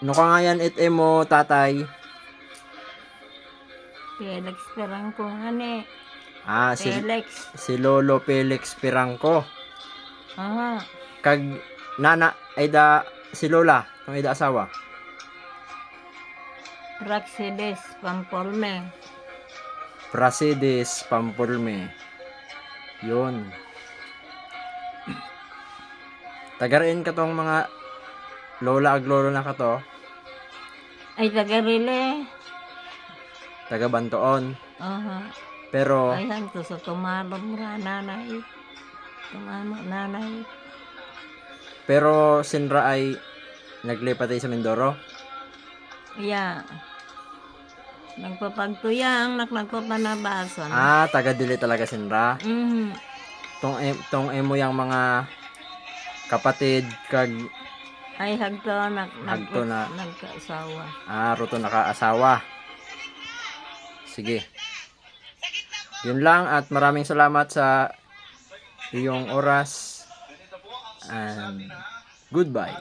No ka nga yan mo, tatay. Felix Perangko ani. Si Felix. Lolo Felix Pirangco. Aha. Kag nana ay da si Lola, kung ay da asawa. Praxides Pampolme. Prasidis Pampulme. Yun. Tagarin ka tong mga lola ag lolo na ka to. Ay tagarile. Taga Bantoon. Aha. Pero Ay hanto sa tumalong ra nanay. Tumano nanay. pero sinra ay naglipat ay sa Mindoro. Yeah. Nagpapagtuyang, nagpapanabasan. Taga dili talaga sinra. Tong emo yang mga kapatid kag Ay hagto Hagto na. nagkaasawa. Ruto nakaasawa. Sige. Yun lang at maraming salamat sa iyong oras and goodbye.